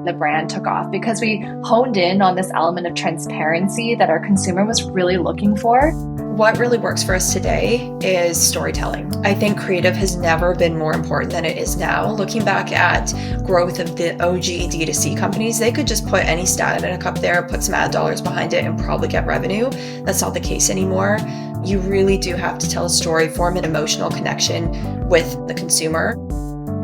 the brand took off because we honed in on this element of transparency that our consumer was really looking for. What really works for us today is storytelling. I think creative has never been more important than it is now. Looking back at growth of the OG D2C companies, they could just put any stat in a cup there, put some ad dollars behind it and probably get revenue. That's not the case anymore. You really do have to tell a story, form an emotional connection with the consumer.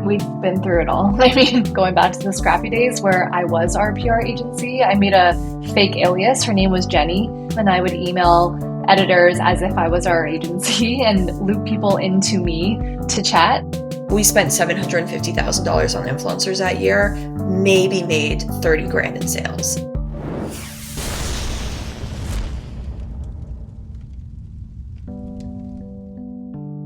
We've been through it all. I mean, going back to the scrappy days where I was our PR agency, I made a fake alias. Her name was Jenny, and I would email editors as if I was our agency and loop people into me to chat. We spent $750,000 on influencers that year, maybe made 30 grand in sales.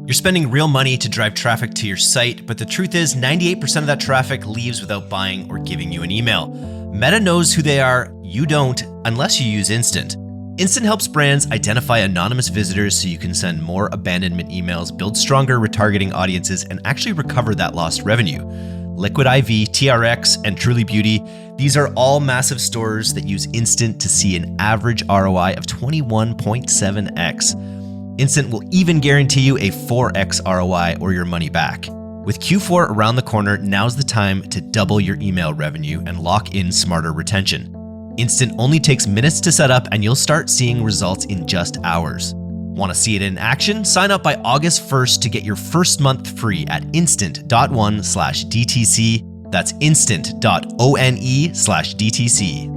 You're spending real money to drive traffic to your site, but the truth is 98% of that traffic leaves without buying or giving you an email. Meta knows who they are, you don't, unless you use Instant. Instant helps brands identify anonymous visitors so you can send more abandonment emails, build stronger retargeting audiences, and actually recover that lost revenue. Liquid IV, TRX, and Truly Beauty, these are all massive stores that use Instant to see an average ROI of 21.7x. Instant will even guarantee you a 4x ROI or your money back. With Q4 around the corner, now's the time to double your email revenue and lock in smarter retention. Instant only takes minutes to set up and you'll start seeing results in just hours. Want to see it in action? Sign up by August 1st to get your first month free at instant.one/DTC. That's instant.one/DTC.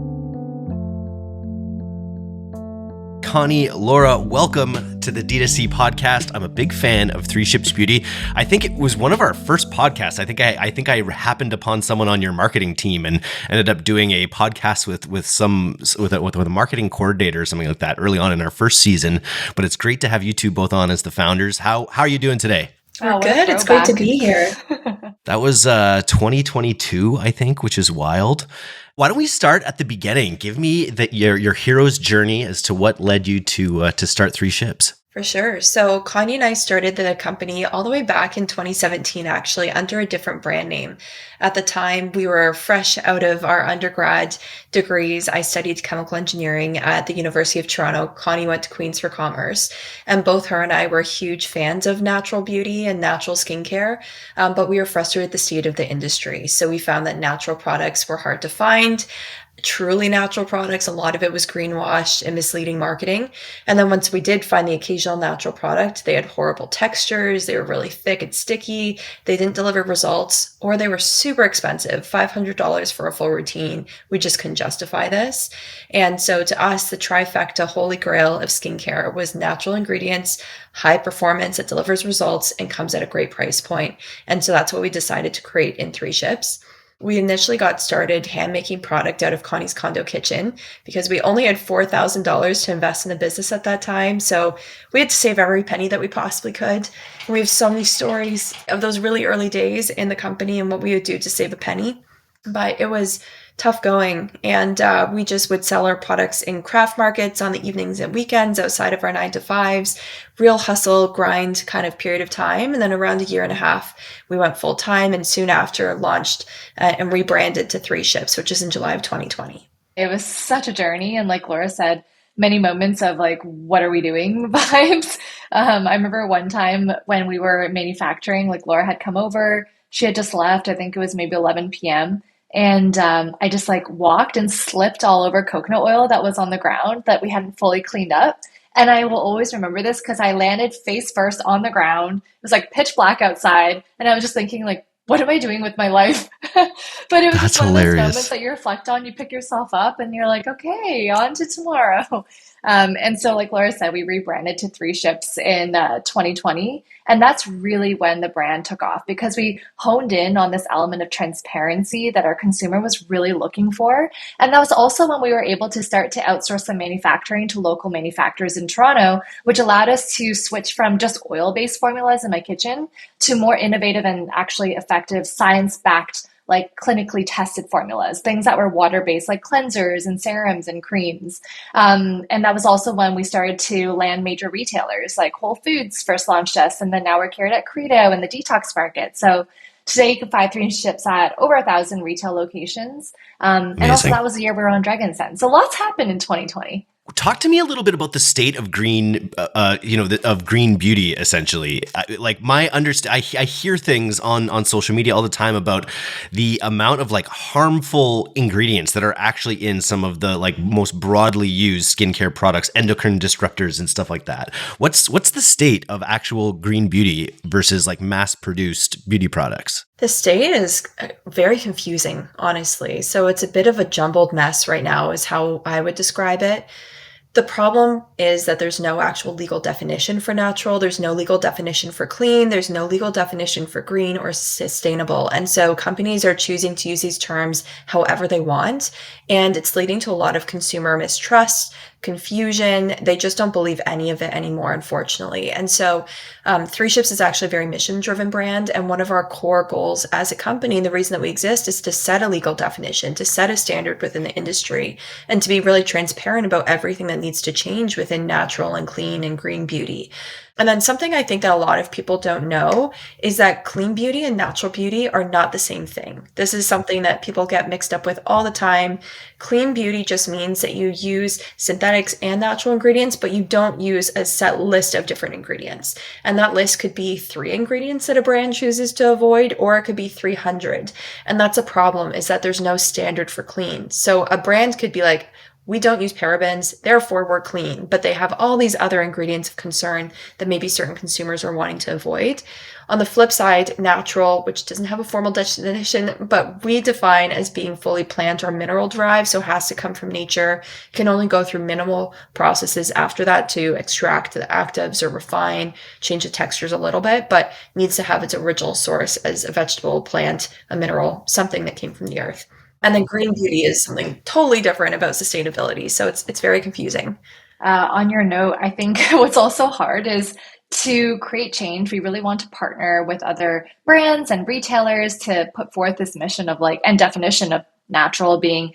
Connie, Laura, welcome to the D2C podcast. I'm a big fan of Three Ships Beauty. I think it was one of our first podcasts. I think I happened upon someone on your marketing team and ended up doing a podcast with a marketing coordinator or something like that early on in our first season. But it's great to have you two both on as the founders. How are you doing today? We're good. It's great to be here. That was 2022, I think, which is wild. Why don't we start at the beginning? Give me your hero's journey as to what led you to start Three Ships. For sure. So Connie and I started the company all the way back in 2017, actually, under a different brand name. At the time, we were fresh out of our undergrad degrees. I studied chemical engineering at the University of Toronto. Connie went to Queen's for Commerce. And both her and I were huge fans of natural beauty and natural skincare, but we were frustrated with the state of the industry. So we found that natural products were hard to find. Truly natural products, a lot of it was greenwashed and misleading marketing. And then once we did find the occasional natural product, they had horrible textures, they were really thick and sticky, they didn't deliver results, or they were super expensive, $500 for a full routine. We just couldn't justify this. And so to us, the trifecta holy grail of skincare was natural ingredients, high performance that delivers results and comes at a great price point. And so that's what we decided to create in Three Ships. We initially got started hand-making product out of Connie's condo kitchen because we only had $4,000 to invest in the business at that time. So we had to save every penny that we possibly could. And we have so many stories of those really early days in the company and what we would do to save a penny. But it was tough going. And we just would sell our products in craft markets on the evenings and weekends outside of our 9-to-5s, real hustle, grind kind of period of time. And then around a year and a half, we went full time and soon after launched and rebranded to Three Ships, which is in July of 2020. It was such a journey. And like Laura said, many moments of like, what are we doing vibes. I remember one time when we were manufacturing, like Laura had come over, she had just left. I think it was maybe 11 p.m. And I just like walked and slipped all over coconut oil that was on the ground that we hadn't fully cleaned up. And I will always remember this because I landed face first on the ground. It was like pitch black outside. And I was just thinking like, what am I doing with my life? But it was just one of those moments that you reflect on, you pick yourself up and you're like, okay, on to tomorrow. And so like Laura said, we rebranded to Three Ships in 2020. And that's really when the brand took off because we honed in on this element of transparency that our consumer was really looking for. And that was also when we were able to start to outsource the manufacturing to local manufacturers in Toronto, which allowed us to switch from just oil-based formulas in my kitchen to more innovative and actually effective science-backed like clinically tested formulas, things that were water-based like cleansers and serums and creams. And that was also when we started to land major retailers like Whole Foods first launched us. And then now we're carried at Credo and the detox market. So Today, you can find 3 ships at over 1,000 retail locations. And also, Amazing. that was the year we were on Dragon's Den. So lots happened in 2020. Talk to me a little bit about the state of green, of green beauty. Essentially, like I hear things on social media all the time about the amount of like harmful ingredients that are actually in some of the like most broadly used skincare products, endocrine disruptors, and stuff like that. What's the state of actual green beauty versus like mass-produced beauty products? The state is very confusing, honestly. So it's a bit of a jumbled mess right now, is how I would describe it. The problem is that there's no actual legal definition for natural. There's no legal definition for clean. There's no legal definition for green or sustainable. And so companies are choosing to use these terms however they want. And it's leading to a lot of consumer mistrust, confusion. They just don't believe any of it anymore, unfortunately. And so 3 Ships is actually a very mission-driven brand. And one of our core goals as a company, and the reason that we exist, is to set a legal definition, to set a standard within the industry, and to be really transparent about everything that needs to change within natural and clean and green beauty. And then something I think that a lot of people don't know is that clean beauty and natural beauty are not the same thing. This is something that people get mixed up with all the time. Clean beauty just means that you use synthetics and natural ingredients, but you don't use a set list of different ingredients. And that list could be 3 ingredients that a brand chooses to avoid, or it could be 300. And that's a problem, is that there's no standard for clean. So a brand could be like, we don't use parabens, therefore we're clean. But they have all these other ingredients of concern that maybe certain consumers are wanting to avoid. On the flip side, natural, which doesn't have a formal definition, but we define as being fully plant or mineral derived, so has to come from nature, can only go through minimal processes after that to extract the actives or refine, change the textures a little bit, but needs to have its original source as a vegetable, plant, a mineral, something that came from the earth. And then green beauty is something totally different about sustainability. So it's very confusing. On your note, I think what's also hard is to create change. We really want to partner with other brands and retailers to put forth this mission of like, and definition of natural being,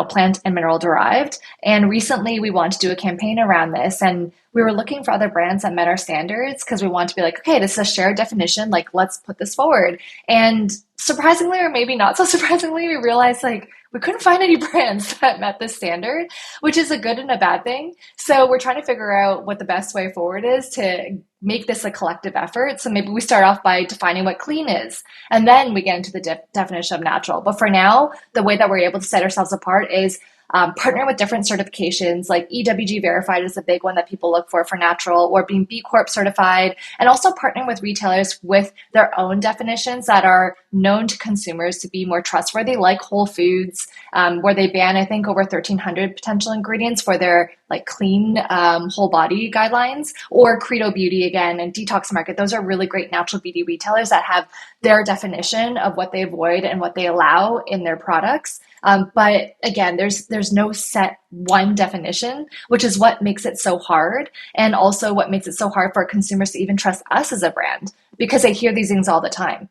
plant and mineral derived. And recently we wanted to do a campaign around this, and we were looking for other brands that met our standards because we want to be like, okay, this is a shared definition. Like, let's put this forward. And surprisingly, or maybe not so surprisingly, we realized like we couldn't find any brands that met this standard, which is a good and a bad thing. So we're trying to figure out what the best way forward is to make this a collective effort. So maybe we start off by defining what clean is, and then we get into the definition of natural. But for now, the way that we're able to set ourselves apart is partnering with different certifications, like EWG verified is a big one that people look for natural, or being B Corp certified, and also partnering with retailers with their own definitions that are known to consumers to be more trustworthy, like Whole Foods, where they ban, I think, over 1,300 potential ingredients for their like clean whole body guidelines, or Credo Beauty again, and Detox Market. Those are really great natural beauty retailers that have their definition of what they avoid and what they allow in their products. But again, there's no set one definition, which is what makes it so hard, and also what makes it so hard for consumers to even trust us as a brand, because they hear these things all the time.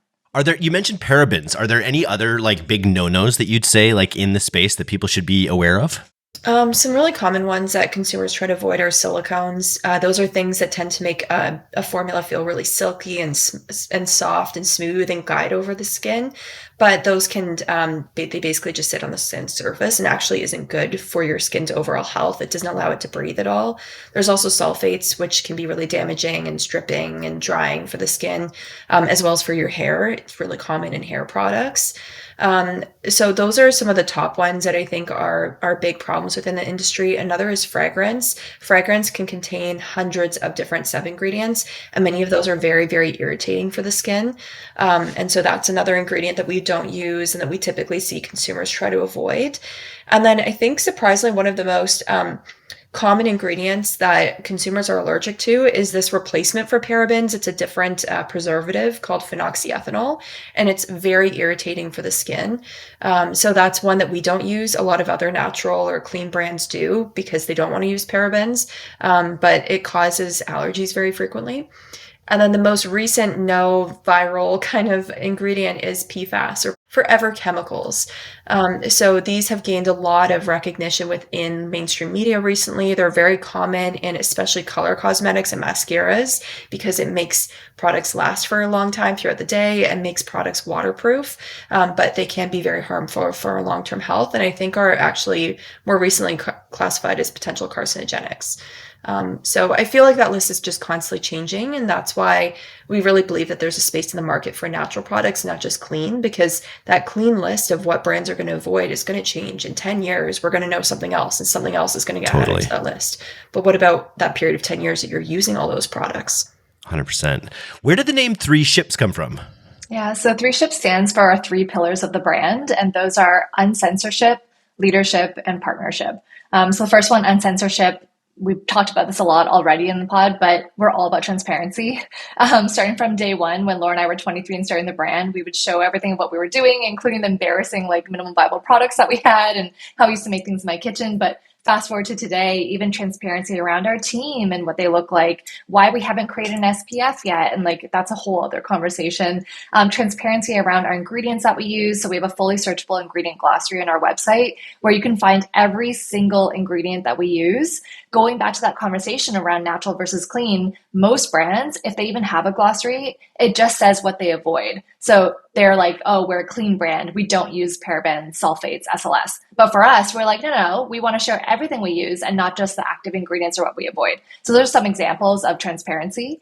You mentioned parabens. Are there any other like big no-nos that you'd say like in the space that people should be aware of? Some really common ones that consumers try to avoid are silicones. Those are things that tend to make a formula feel really silky and soft and smooth and guide over the skin. But those can, they basically just sit on the skin surface and actually isn't good for your skin's overall health. It doesn't allow it to breathe at all. There's also sulfates, which can be really damaging and stripping and drying for the skin, as well as for your hair. It's really common in hair products. So those are some of the top ones that I think are big problems within the industry. Another is fragrance. Fragrance can contain hundreds of different sub-ingredients, and many of those are very, very irritating for the skin. And so that's another ingredient that we don't use and that we typically see consumers try to avoid. And then I think surprisingly, one of the most common ingredients that consumers are allergic to is this replacement for parabens. It's a different preservative called phenoxyethanol, and it's very irritating for the skin. So that's one that we don't use. A lot of other natural or clean brands do because they don't want to use parabens, but it causes allergies very frequently. And then the most recent no viral kind of ingredient is PFAS, or forever chemicals. So these have gained a lot of recognition within mainstream media recently. They're very common in especially color cosmetics and mascaras because it makes products last for a long time throughout the day and makes products waterproof. But they can be very harmful for long-term health, and I think are actually more recently classified as potential carcinogenics. So I feel like that list is just constantly changing, and that's why we really believe that there's a space in the market for natural products, not just clean, because that clean list of what brands are going to avoid is going to change. In 10 years, we're going to know something else, and something else is going to get added to that list. But what about that period of 10 years that you're using all those products? 100%. Where did the name 3 Ships come from? Yeah, so 3 Ships stands for our 3 pillars of the brand, and those are uncensorship, leadership, and partnership. So the first one, uncensorship. We've talked about this a lot already in the pod, but we're all about transparency. Starting from day one, when Laura and I were 23 and starting the brand, we would show everything of what we were doing, including the embarrassing like minimum viable products that we had and how we used to make things in my kitchen. But fast forward to today, even transparency around our team and what they look like, why we haven't created an SPF yet. And like, that's a whole other conversation. Transparency around our ingredients that we use. So we have a fully searchable ingredient glossary on our website where you can find every single ingredient that we use. Going back to that conversation around natural versus clean, most brands, if they even have a glossary, it just says what they avoid. So they're like, oh, we're a clean brand. We don't use parabens, sulfates, SLS. But for us, we're like, no, we want to share everything we use and not just the active ingredients or what we avoid. So there's some examples of transparency.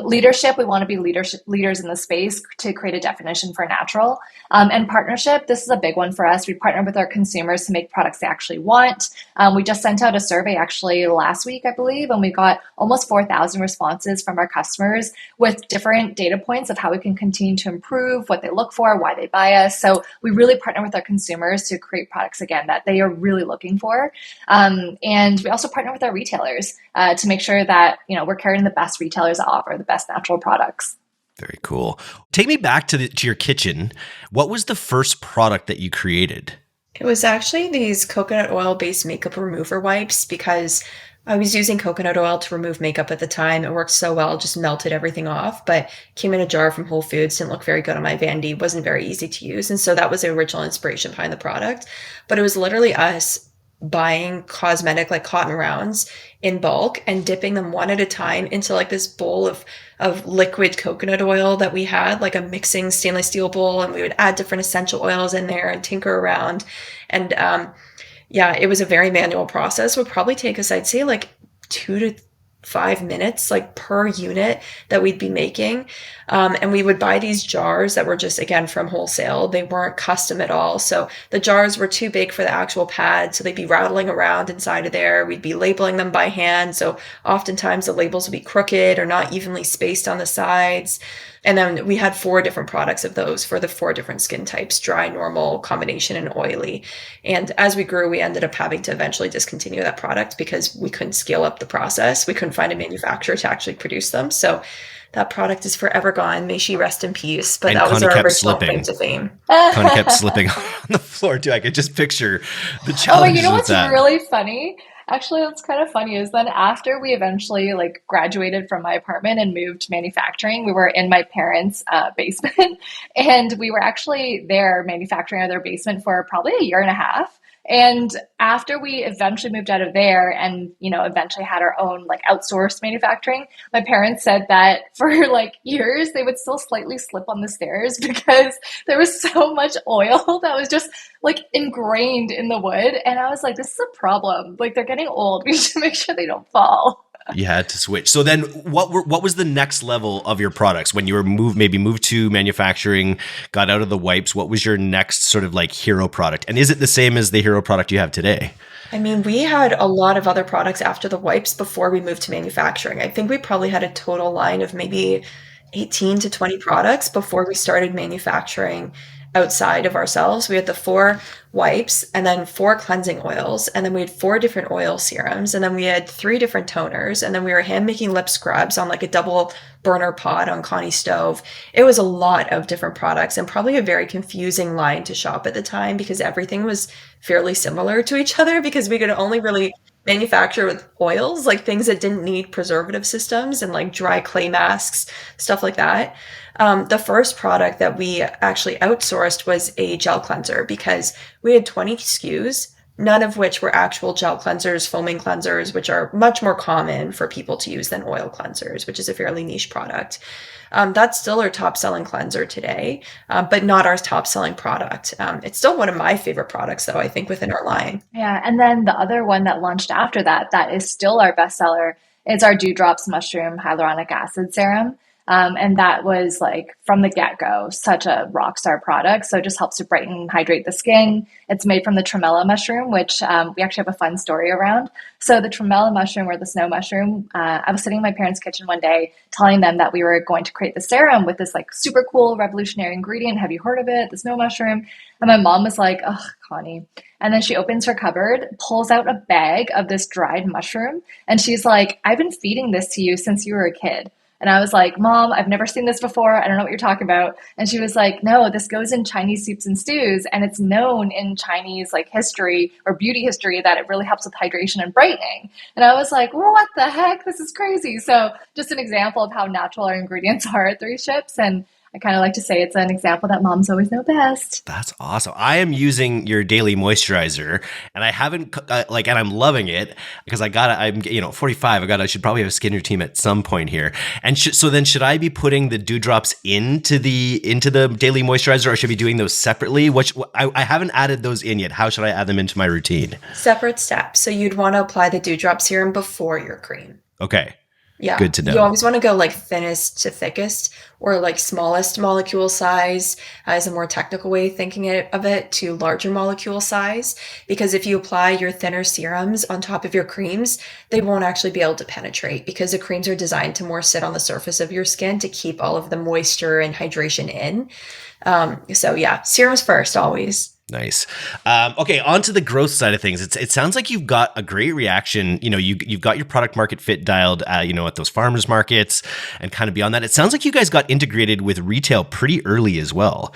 Leadership, we want to be leaders in the space to create a definition for natural. And partnership, this is a big one for us. We partner with our consumers to make products they actually want. We just sent out a survey actually last week, I believe, and we got almost 4,000 responses from our customers with different data points of how we can continue to improve, what they look for, why they buy us. So we really partner with our consumers to create products, again, that they are really looking for. And we also partner with our retailers to make sure that, we're carrying the best retailers that offer the best natural products. Very cool. Take me back to your kitchen. What was the first product that you created? It was actually these coconut oil-based makeup remover wipes because I was using coconut oil to remove makeup at the time. It worked so well, just melted everything off, but came in a jar from Whole Foods, didn't look very good on my vanity, wasn't very easy to use. And so that was the original inspiration behind the product. But it was literally us buying cosmetic like cotton rounds in bulk and dipping them one at a time into like this bowl of liquid coconut oil that we had, like a mixing stainless steel bowl, and we would add different essential oils in there and tinker around. And it was a very manual process. It would probably take us, I'd say, like 2 to 5 minutes, like per unit that we'd be making. And we would buy these jars that were just, again, from wholesale. They weren't custom at all. So the jars were too big for the actual pad. So they'd be rattling around inside of there. We'd be labeling them by hand. So oftentimes the labels would be crooked or not evenly spaced on the sides. And then we had 4 different products of those for the 4 different skin types: dry, normal, combination, and oily. And as we grew, we ended up having to eventually discontinue that product because we couldn't scale up the process. We couldn't find a manufacturer to actually produce them. So that product is forever gone. May she rest in peace. But that was our original claim to fame. Connie kept slipping on the floor too. I could just picture the challenges with that. What's really funny? Actually, what's kind of funny is then after we eventually graduated from my apartment and moved to manufacturing, we were in my parents' basement, and we were actually there manufacturing out of their basement for probably a year and a half. And after we eventually moved out of there and, eventually had our own outsourced manufacturing, my parents said that for years, they would still slightly slip on the stairs because there was so much oil that was just ingrained in the wood. And I was like, this is a problem. They're getting old. We need to make sure they don't fall. You had to switch. So then what was the next level of your products when you were moved to manufacturing, got out of the wipes? What was your next sort of hero product? And is it the same as the hero product you have today? I mean, we had a lot of other products after the wipes before we moved to manufacturing. I think we probably had a total line of maybe 18 to 20 products before we started manufacturing outside of ourselves. We had the 4 wipes and then 4 cleansing oils, and then we had 4 different oil serums, and then we had 3 different toners, and then we were hand making lip scrubs on a double burner pot on Connie's stove. It was a lot of different products and probably a very confusing line to shop at the time because everything was fairly similar to each other because we could only really manufacture with oils, like things that didn't need preservative systems and like dry clay masks, stuff like that. The first product that we actually outsourced was a gel cleanser because we had 20 SKUs, none of which were actual gel cleansers, foaming cleansers, which are much more common for people to use than oil cleansers, which is a fairly niche product. That's still our top selling cleanser today, but not our top selling product. It's still one of my favorite products, though, I think, within our line. Yeah, and then the other one that launched after that, that is still our bestseller, is our Dewdrops Mushroom Hyaluronic Acid Serum. And that was like from the get-go, such a rock star product. So it just helps to brighten and hydrate the skin. It's made from the tremella mushroom, which we actually have a fun story around. So the tremella mushroom, or the snow mushroom, I was sitting in my parents' kitchen one day telling them that we were going to create the serum with this like super cool revolutionary ingredient. Have you heard of it? The snow mushroom. And my mom was like, "Oh, Connie." And then she opens her cupboard, pulls out a bag of this dried mushroom. And she's like, "I've been feeding this to you since you were a kid." And I was like, "Mom, I've never seen this before. I don't know what you're talking about." And she was like, "No, this goes in Chinese soups and stews. And it's known in Chinese like history or beauty history that it really helps with hydration and brightening." And I was like, "Well, what the heck? This is crazy." So just an example of how natural our ingredients are at Three Ships. And I kind of like to say it's an example that moms always know best. That's awesome. I am using your daily moisturizer, and I haven't and I'm loving it because I'm 45. I should probably have a skin routine at some point here. And so then should I be putting the dewdrops into the daily moisturizer, or should I be doing those separately? Which I haven't added those in yet. How should I add them into my routine? Separate steps. So you'd want to apply the dewdrop serum before your cream. Okay. Yeah. Good to know. You always want to go like thinnest to thickest, or like smallest molecule size as a more technical way of thinking of it, to larger molecule size. Because if you apply your thinner serums on top of your creams, they won't actually be able to penetrate, because the creams are designed to more sit on the surface of your skin to keep all of the moisture and hydration in. So yeah, serums first always. Nice. Okay, on to the growth side of things. It sounds like you've got a great reaction. You've got your product market fit dialed, at those farmers markets and kind of beyond that. It sounds like you guys got integrated with retail pretty early as well.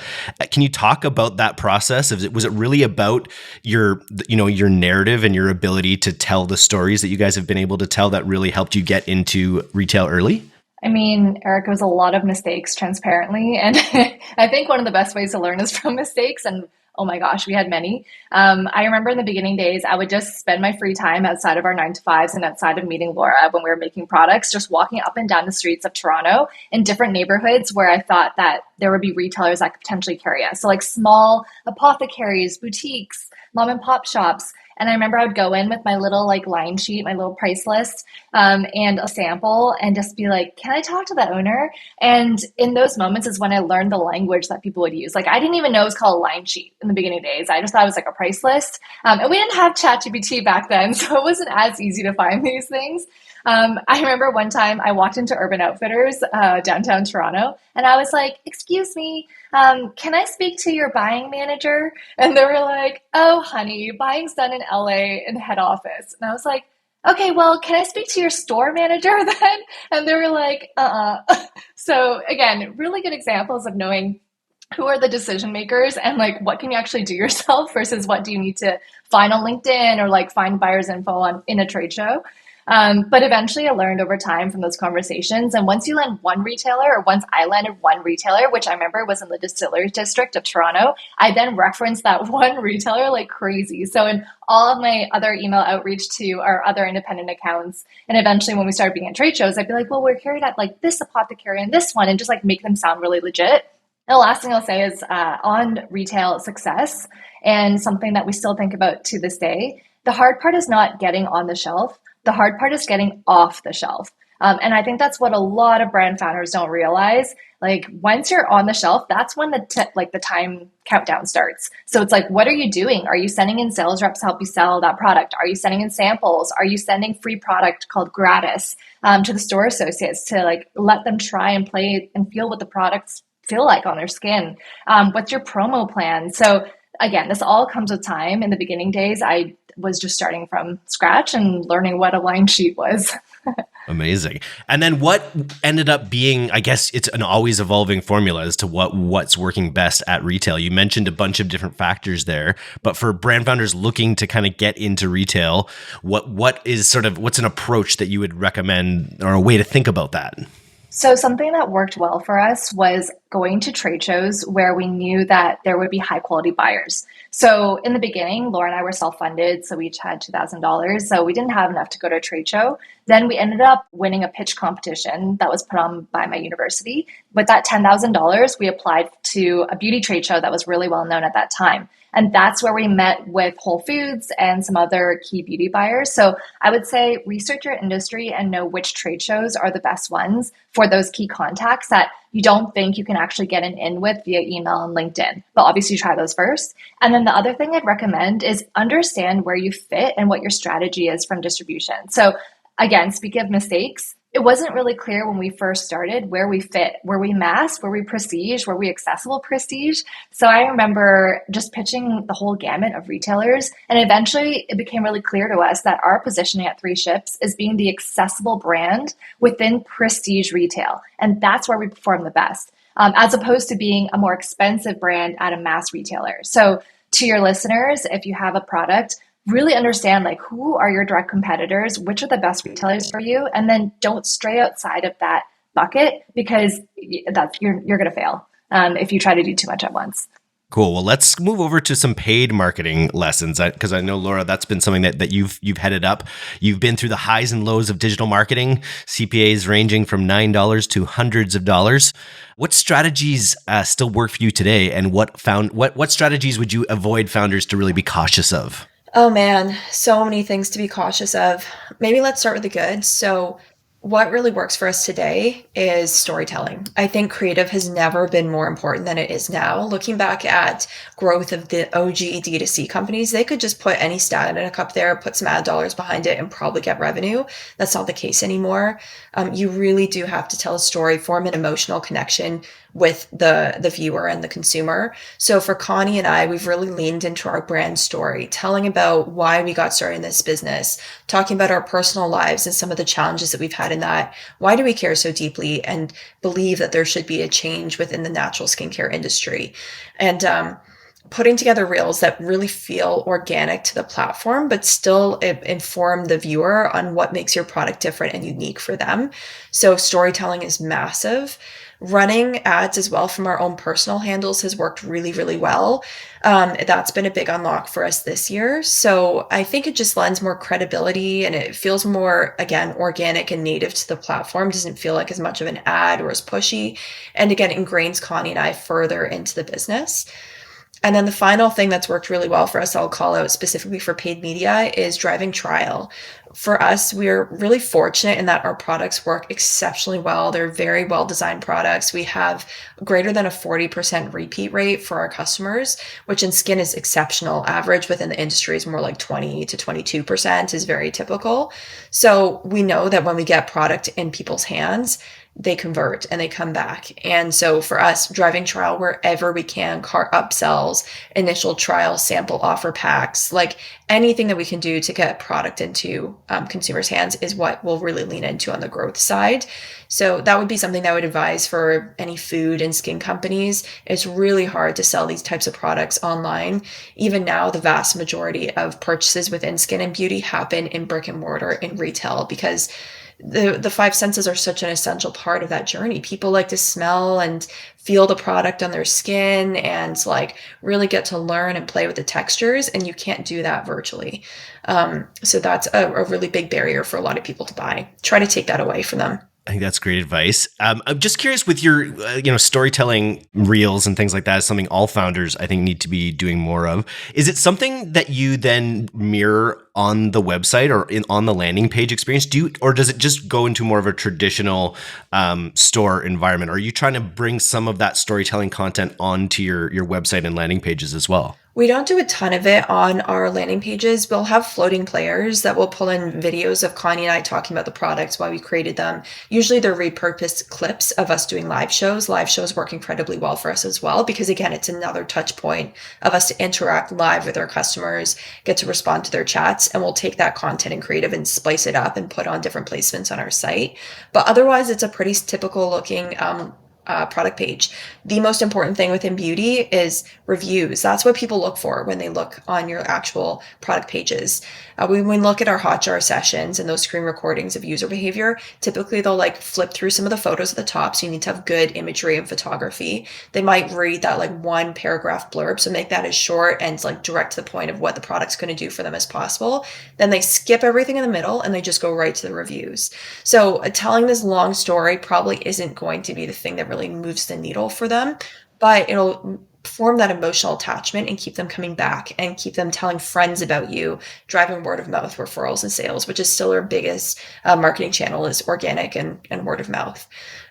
Can you talk about that process? Was it really about your narrative and your ability to tell the stories that you guys have been able to tell that really helped you get into retail early? I mean, Eric, it was a lot of mistakes, transparently. And I think one of the best ways to learn is from mistakes. And oh my gosh, we had many. I remember in the beginning days, I would just spend my free time outside of our 9-to-5s and outside of meeting Laura when we were making products, just walking up and down the streets of Toronto in different neighborhoods where I thought that there would be retailers that could potentially carry us. So like small apothecaries, boutiques, mom and pop shops. And I remember I would go in with my little like line sheet, my little price list, and a sample, and just be like, "Can I talk to the owner?" And in those moments is when I learned the language that people would use. Like I didn't even know it was called a line sheet in the beginning days. I just thought it was like a price list. And we didn't have ChatGPT back then, so it wasn't as easy to find these things. I remember one time I walked into Urban Outfitters, downtown Toronto, and I was like, "Excuse me, can I speak to your buying manager?" And they were like, "Oh, honey, buying's done in LA in head office." And I was like, "Okay, well, can I speak to your store manager then?" And they were like, So again, really good examples of knowing who are the decision makers and like what can you actually do yourself versus what do you need to find on LinkedIn or like find buyer's info in a trade show. But eventually I learned over time from those conversations. And once you land one retailer, or once I landed one retailer, which I remember was in the distillery district of Toronto, I then referenced that one retailer like crazy. So in all of my other email outreach to our other independent accounts, and eventually when we started being at trade shows, I'd be like, "Well, we're carried at like this apothecary and this one," and just like make them sound really legit. And the last thing I'll say is on retail success, and something that we still think about to this day, the hard part is not getting on the shelf. The hard part is getting off the shelf. And I think that's what a lot of brand founders don't realize. Like once you're on the shelf, that's when the time countdown starts. So it's like, what are you doing? Are you sending in sales reps to help you sell that product? Are you sending in samples? Are you sending free product called gratis to the store associates to like let them try and play and feel what the products feel like on their skin? What's your promo plan? So again, this all comes with time. In the beginning days, I was just starting from scratch and learning what a line sheet was. Amazing. And then what ended up being, I guess it's an always evolving formula as to what's working best at retail. You mentioned a bunch of different factors there, but for brand founders looking to kind of get into retail, what's an approach that you would recommend or a way to think about that? So something that worked well for us was going to trade shows where we knew that there would be high quality buyers. So in the beginning, Laura and I were self-funded, so we each had $2,000. So we didn't have enough to go to a trade show. Then we ended up winning a pitch competition that was put on by my university. With that $10,000, we applied to a beauty trade show that was really well known at that time. And that's where we met with Whole Foods and some other key beauty buyers. So I would say research your industry and know which trade shows are the best ones for those key contacts that you don't think you can actually get an in with via email and LinkedIn. But obviously try those first. And then the other thing I'd recommend is understand where you fit and what your strategy is from distribution. So again, speaking of mistakes, it wasn't really clear when we first started where we fit. Were we mass? Were we prestige? Were we accessible prestige? So I remember just pitching the whole gamut of retailers. And eventually it became really clear to us that our positioning at Three Ships is being the accessible brand within prestige retail. And that's where we perform the best, as opposed to being a more expensive brand at a mass retailer. So to your listeners, if you have a product, really understand like who are your direct competitors, which are the best retailers for you, and then don't stray outside of that bucket because you're going to fail if you try to do too much at once. Cool. Well, let's move over to some paid marketing lessons because I know, Laura, that's been something that you've headed up. You've been through the highs and lows of digital marketing, CPAs ranging from $9 to hundreds of dollars. What strategies still work for you today, and what strategies would you avoid founders to really be cautious of? Oh man, so many things to be cautious of. Maybe let's start with the good. So what really works for us today is storytelling. I think creative has never been more important than it is now. Looking back at growth of the OG D2C companies, they could just put any static up there, put some ad dollars behind it, and probably get revenue. That's not the case anymore. You really do have to tell a story, form an emotional connection with the viewer and the consumer. So for Connie and I, we've really leaned into our brand story, telling about why we got started in this business, talking about our personal lives and some of the challenges that we've had in that. Why do we care so deeply and believe that there should be a change within the natural skincare industry? And putting together reels that really feel organic to the platform, but still inform the viewer on what makes your product different and unique for them. So storytelling is massive. Running ads as well from our own personal handles has worked really, really well. That's been a big unlock for us this year. So I think it just lends more credibility and it feels more, again, organic and native to the platform. It doesn't feel like as much of an ad or as pushy. And again, ingrains Connie and I further into the business. And then the final thing that's worked really well for us, I'll call out specifically for paid media, is driving trial. For us, we're really fortunate in that our products work exceptionally well. They're very well-designed products. We have greater than a 40% repeat rate for our customers, which in skin is exceptional. Average within the industry is more like 20 to 22% is very typical. So we know that when we get product in people's hands, they convert and they come back. And so for us, driving trial wherever we can, cart upsells, initial trial sample offer packs, like anything that we can do to get product into consumers' hands is what we'll really lean into on the growth side. So that would be something that I would advise for any food and skin companies. It's really hard to sell these types of products online. Even now, the vast majority of purchases within skin and beauty happen in brick and mortar in retail because the five senses are such an essential part of that journey. People like to smell and feel the product on their skin and like really get to learn and play with the textures. And you can't do that virtually. So that's a really big barrier for a lot of people to buy. Try to take that away from them. I think that's great advice. I'm just curious with your, storytelling reels and things like that is something all founders, I think, need to be doing more of. Is it something that you then mirror on the website or on the landing page experience? Or does it just go into more of a traditional store environment? Or are you trying to bring some of that storytelling content onto your website and landing pages as well? We don't do a ton of it on our landing pages. We'll have floating players that will pull in videos of Connie and I talking about the products, why we created them. Usually they're repurposed clips of us doing live shows. Live shows work incredibly well for us as well, because again, it's another touch point of us to interact live with our customers, get to respond to their chats, and we'll take that content and creative and splice it up and put on different placements on our site. But otherwise, it's a pretty typical looking product page. The most important thing within beauty is reviews. That's what people look for when they look on your actual product pages. When we look at our Hotjar sessions and those screen recordings of user behavior, typically they'll like flip through some of the photos at the top. So you need to have good imagery and photography. They might read that like one paragraph blurb. So make that as short and like direct to the point of what the product's going to do for them as possible. Then they skip everything in the middle and they just go right to the reviews. So telling this long story probably isn't going to be the thing that really moves the needle for them, but it'll form that emotional attachment and keep them coming back and keep them telling friends about you, driving word of mouth referrals and sales, which is still our biggest marketing channel, is organic and word of mouth.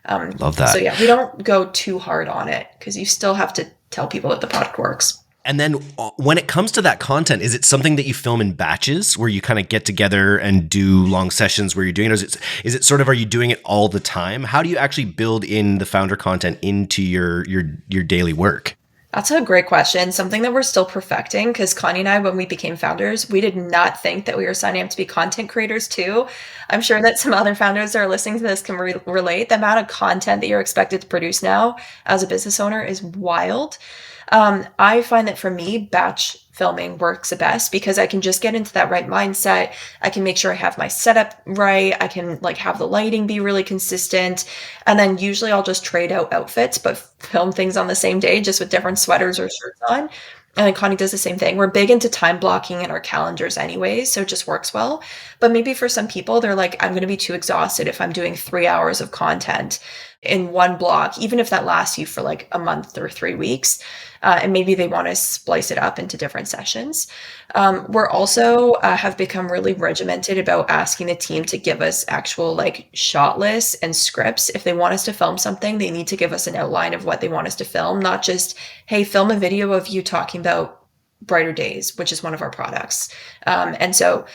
Love that. So yeah, we don't go too hard on it because you still have to tell people that the product works. And then when it comes to that content, is it something that you film in batches where you kind of get together and do long sessions where you're doing it? Is it sort of, are you doing it all the time? How do you actually build in the founder content into your daily work? That's a great question. Something that we're still perfecting, because Connie and I, when we became founders, we did not think that we were signing up to be content creators too. I'm sure that some other founders that are listening to this can relate. The amount of content that you're expected to produce now as a business owner is wild. I find that for me, batch filming works the best because I can just get into that right mindset. I can make sure I have my setup right. I can like have the lighting be really consistent. And then usually I'll just trade out outfits, but film things on the same day, just with different sweaters or shirts on. And then Connie does the same thing. We're big into time blocking in our calendars anyways, so it just works well. But maybe for some people, they're like, I'm going to be too exhausted if I'm doing 3 hours of content in one block, even if that lasts you for like a month or 3 weeks. And maybe they want to splice it up into different sessions. We're also have become really regimented about asking the team to give us actual like shot lists and scripts. If they want us to film something, they need to give us an outline of what they want us to film, not just, hey, film a video of you talking about Brighter Days, which is one of our products. And so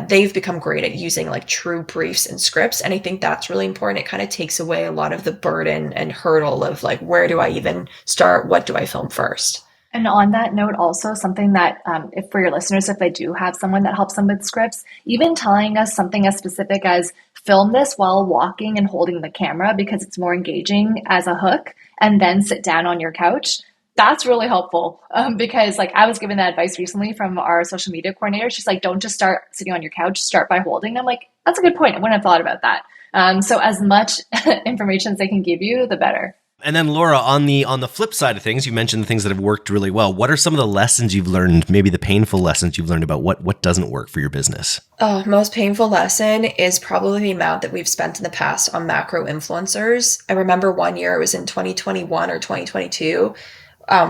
they've become great at using like true briefs and scripts. And I think that's really important. It kind of takes away a lot of the burden and hurdle of like, where do I even start? What do I film first? And on that note, also something that if for your listeners, if they do have someone that helps them with scripts, even telling us something as specific as film this while walking and holding the camera because it's more engaging as a hook, and then sit down on your couch. That's really helpful because like I was given that advice recently from our social media coordinator. She's like, don't just start sitting on your couch, start by holding. I'm like, that's a good point. I wouldn't have thought about that. So as much information as they can give you, the better. And then Laura, on the flip side of things, you mentioned the things that have worked really well. What are some of the lessons you've learned, maybe the painful lessons you've learned about what doesn't work for your business? Oh, most painful lesson is probably the amount that we've spent in the past on macro influencers. I remember one year, it was in 2021 or 2022.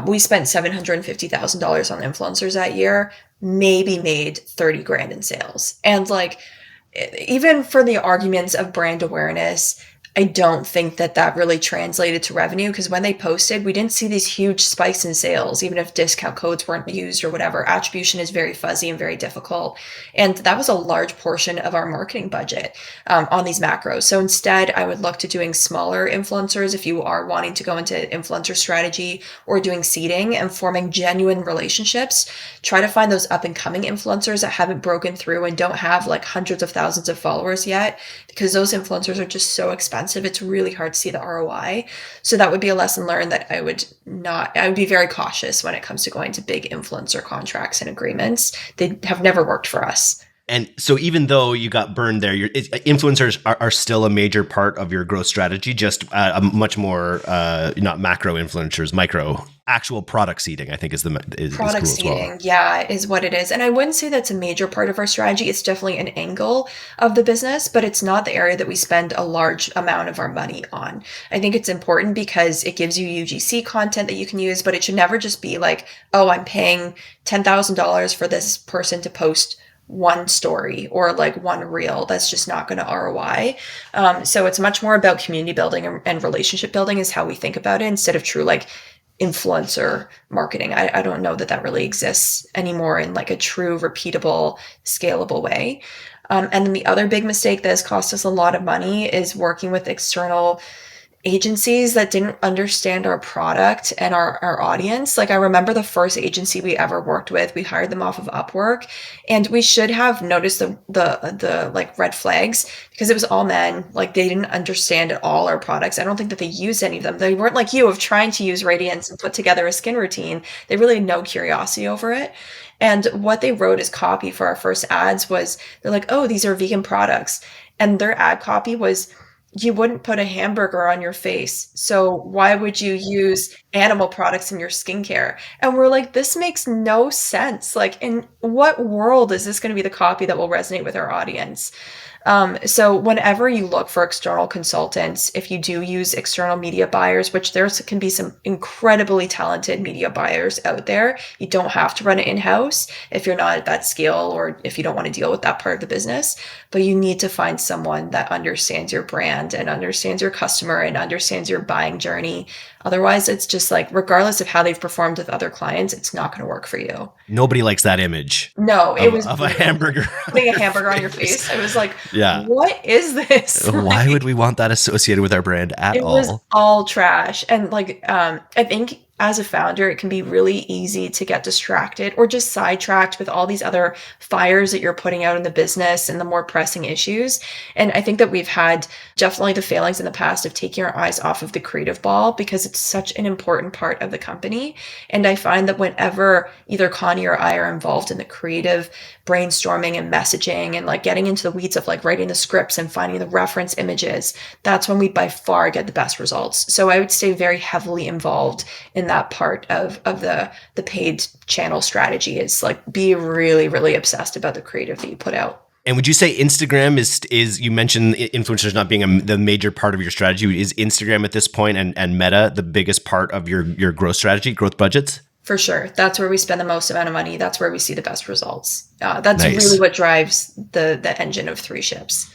We spent $750,000 on influencers that year, maybe made 30 grand in sales. And like, even for the arguments of brand awareness, I don't think that really translated to revenue, because when they posted, we didn't see these huge spikes in sales, even if discount codes weren't used or whatever. Attribution is very fuzzy and very difficult. And that was a large portion of our marketing budget on these macros. So instead, I would look to doing smaller influencers if you are wanting to go into influencer strategy, or doing seeding and forming genuine relationships. Try to find those up and coming influencers that haven't broken through and don't have like hundreds of thousands of followers yet, because those influencers are just so expensive. It's really hard to see the ROI. So that would be a lesson learned, that I would be very cautious when it comes to going to big influencer contracts and agreements. They have never worked for us. And so even though you got burned there, influencers are still a major part of your growth strategy, just a much more, not macro influencers, micro, actual product seeding, I think is product cool seeding, as well. Yeah, is what it is. And I wouldn't say that's a major part of our strategy. It's definitely an angle of the business, but it's not the area that we spend a large amount of our money on. I think it's important because it gives you UGC content that you can use, but it should never just be like, oh, I'm paying $10,000 for this person to post one story or like one reel. That's just not going to ROI. So it's much more about community building and relationship building is how we think about it, instead of true like influencer marketing. I don't know that really exists anymore in like a true, repeatable, scalable way. And then the other big mistake that has cost us a lot of money is working with external agencies that didn't understand our product and our audience. Like I remember the first agency we ever worked with, we hired them off of Upwork, and we should have noticed the like red flags because it was all men. Like they didn't understand at all our products. I don't think that they used any of them. They weren't like you of trying to use Radiance and put together a skin routine. They really had no curiosity over it. And what they wrote as copy for our first ads was they're like, oh, these are vegan products. And their ad copy was, you wouldn't put a hamburger on your face. So why would you use animal products in your skincare? And we're like, this makes no sense. Like, in what world is this going to be the copy that will resonate with our audience? So whenever you look for external consultants, if you do use external media buyers, which there can be some incredibly talented media buyers out there, you don't have to run it in-house if you're not at that scale or if you don't want to deal with that part of the business, but you need to find someone that understands your brand and understands your customer and understands your buying journey. Otherwise, it's just like, regardless of how they've performed with other clients, it's not going to work for you. Nobody likes that image. No, it was of a hamburger. Putting a hamburger on your face. I was like, yeah, what is this? Why would we want that associated with our brand at all? It was all trash. And like, I think as a founder, it can be really easy to get distracted or just sidetracked with all these other fires that you're putting out in the business and the more pressing issues. And I think that we've had definitely the failings in the past of taking our eyes off of the creative ball because it's such an important part of the company. And I find that whenever either Connie or I are involved in the creative brainstorming and messaging and like getting into the weeds of like writing the scripts and finding the reference images, that's when we by far get the best results. So I would stay very heavily involved in that part of the paid channel strategy. Is like be really, really obsessed about the creative that you put out. And would you say Instagram is you mentioned influencers not being the major part of your strategy? Is Instagram at this point and Meta the biggest part of your growth strategy, growth budgets? For sure. That's where we spend the most amount of money. That's where we see the best results. That's nice. Really what drives the engine of Three Ships.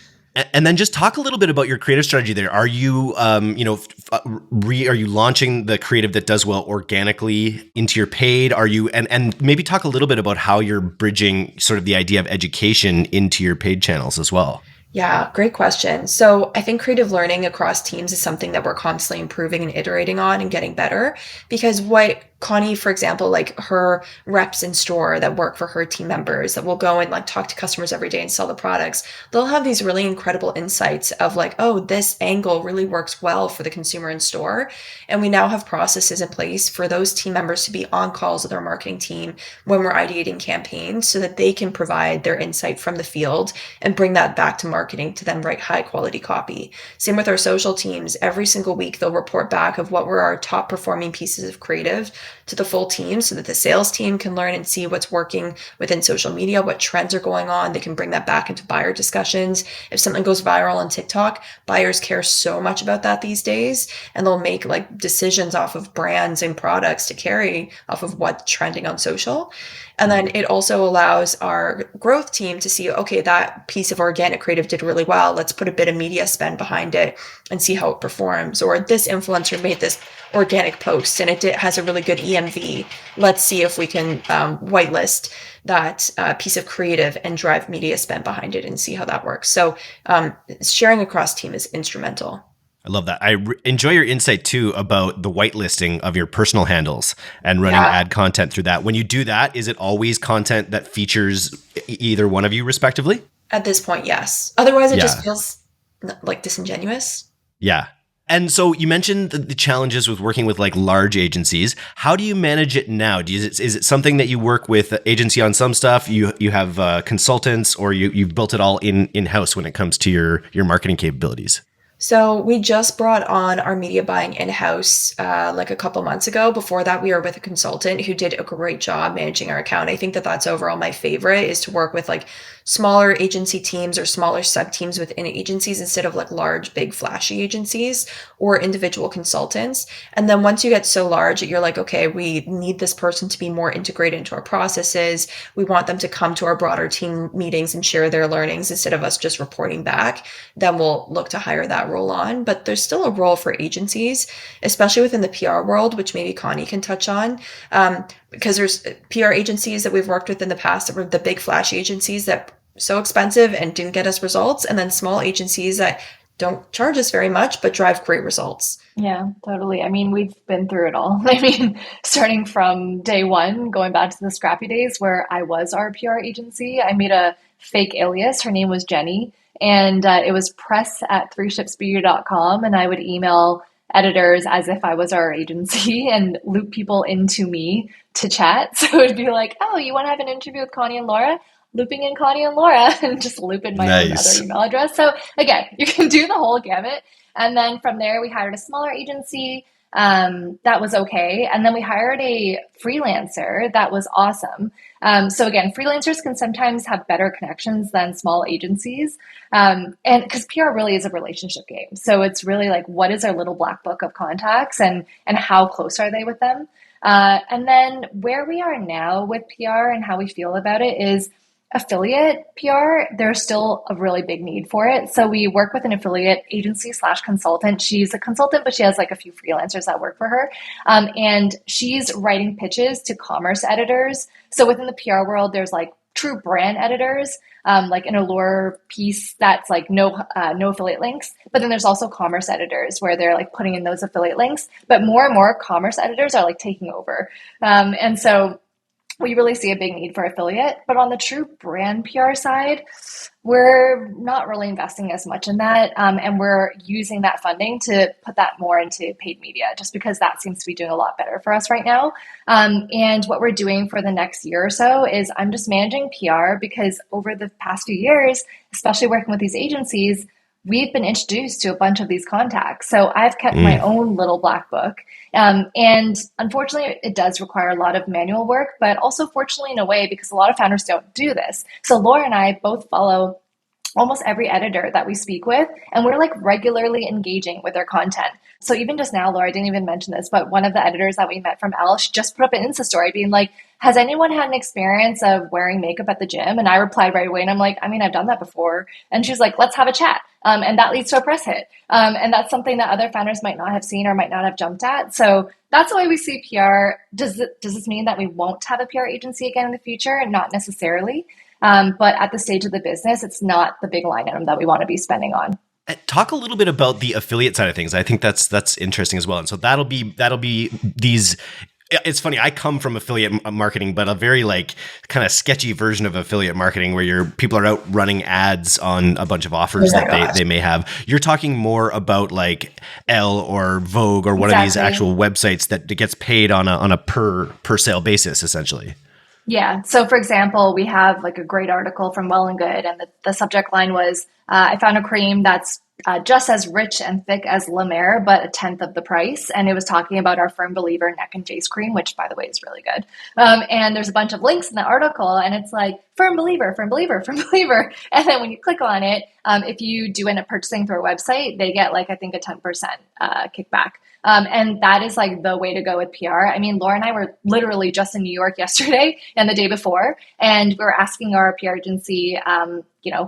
And then just talk a little bit about your creative strategy there. Are you, are you launching the creative that does well organically into your paid? Are you, and maybe talk a little bit about how you're bridging sort of the idea of education into your paid channels as well. Yeah, great question. So I think creative learning across teams is something that we're constantly improving and iterating on and getting better, because what Connie, for example, like her reps in store that work for her team members that will go and like talk to customers every day and sell the products, they'll have these really incredible insights of like, oh, this angle really works well for the consumer in store. And we now have processes in place for those team members to be on calls with our marketing team when we're ideating campaigns so that they can provide their insight from the field and bring that back to marketing to then write high quality copy. Same with our social teams. Every single week, they'll report back of what were our top performing pieces of creative to the full team so that the sales team can learn and see what's working within social media, what trends are going on. They can bring that back into buyer discussions. If something goes viral on TikTok, buyers care so much about that these days, and they'll make like decisions off of brands and products to carry off of what's trending on social. And then it also allows our growth team to see, okay, that piece of organic creative did really well. Let's put a bit of media spend behind it and see how it performs. Or this influencer made this organic post and it has a really good EMV. Let's see if we can whitelist that piece of creative and drive media spend behind it and see how that works. So sharing across team is instrumental. I love that. I enjoy your insight too about the whitelisting of your personal handles and running ad content through that. When you do that, is it always content that features either one of you respectively? At this point, yes. Otherwise, it just feels like disingenuous. Yeah. And so you mentioned the challenges with working with like large agencies. How do you manage it now? Is it something that you work with agency on some stuff? You have consultants, or you've built it all in-house when it comes to your marketing capabilities? So we just brought on our media buying in-house like a couple months ago. Before that, we were with a consultant who did a great job managing our account. I think that that's overall my favorite, is to work with like smaller agency teams or smaller sub teams within agencies instead of like large, big, flashy agencies or individual consultants. And then once you get so large that you're like, okay, we need this person to be more integrated into our processes. We want them to come to our broader team meetings and share their learnings instead of us just reporting back. Then we'll look to hire that that role on, but there's still a role for agencies, especially within the PR world, which maybe Connie can touch on. Because there's PR agencies that we've worked with in the past that were the big flash agencies that so expensive and didn't get us results. And then small agencies that don't charge us very much, but drive great results. Yeah, totally. I mean, we've been through it all. I mean, starting from day one, going back to the scrappy days where I was our PR agency, I made a fake alias. Her name was Jenny. And it was press@threeshipsbeauty.com. And I would email editors as if I was our agency and loop people into me to chat. So it would be like, oh, you want to have an interview with Connie and Laura? Looping in Connie and Laura and just loop in my own other email address. So again, you can do the whole gamut. And then from there, we hired a smaller agency. That was okay. And then we hired a freelancer that was awesome. So again, freelancers can sometimes have better connections than small agencies. And because PR really is a relationship game. So it's really like, what is our little black book of contacts and how close are they with them? And then where we are now with PR and how we feel about it is affiliate PR, there's still a really big need for it. So we work with an affiliate agency / consultant. She's a consultant, but she has like a few freelancers that work for her. And she's writing pitches to commerce editors. So within the PR world, there's like true brand editors, like an Allure piece that's like no affiliate links. But then there's also commerce editors where they're like putting in those affiliate links. But more and more commerce editors are like taking over. And so we really see a big need for affiliate, but on the true brand PR side, we're not really investing as much in that. And we're using that funding to put that more into paid media, just because that seems to be doing a lot better for us right now. And what we're doing for the next year or so is I'm just managing PR because over the past few years, especially working with these agencies, we've been introduced to a bunch of these contacts. So I've kept my own little black book. And unfortunately, it does require a lot of manual work, but also fortunately in a way, because a lot of founders don't do this. So Laura and I both follow almost every editor that we speak with, and we're like regularly engaging with their content. So even just now, Laura, I didn't even mention this, but one of the editors that we met from Elle, she just put up an Insta story being like, has anyone had an experience of wearing makeup at the gym? And I replied right away, and I'm like, I mean, I've done that before. And she's like, let's have a chat. And that leads to a press hit. And that's something that other founders might not have seen or might not have jumped at. So that's the way we see PR. Does this mean that we won't have a PR agency again in the future? Not necessarily. But at the stage of the business, it's not the big line item that we want to be spending on. Talk a little bit about the affiliate side of things. I think that's interesting as well. And so that'll be these. It's funny. I come from affiliate marketing, but a very like kind of sketchy version of affiliate marketing where your people are out running ads on a bunch of offers that they may have. You're talking more about like Elle or Vogue or one of these actual websites that gets paid on a per sale basis, essentially. Yeah. So for example, we have like a great article from Well and Good, and the subject line was, I found a cream that's just as rich and thick as La Mer, but a tenth of the price. And it was talking about our Firm Believer neck and face cream, which by the way is really good. And there's a bunch of links in the article, and it's like Firm Believer, Firm Believer, Firm Believer. And then when you click on it, if you do end up purchasing through a website, they get like, I think a 10% kickback. And that is like the way to go with PR. I mean, Laura and I were literally just in New York yesterday and the day before, and we were asking our PR agency,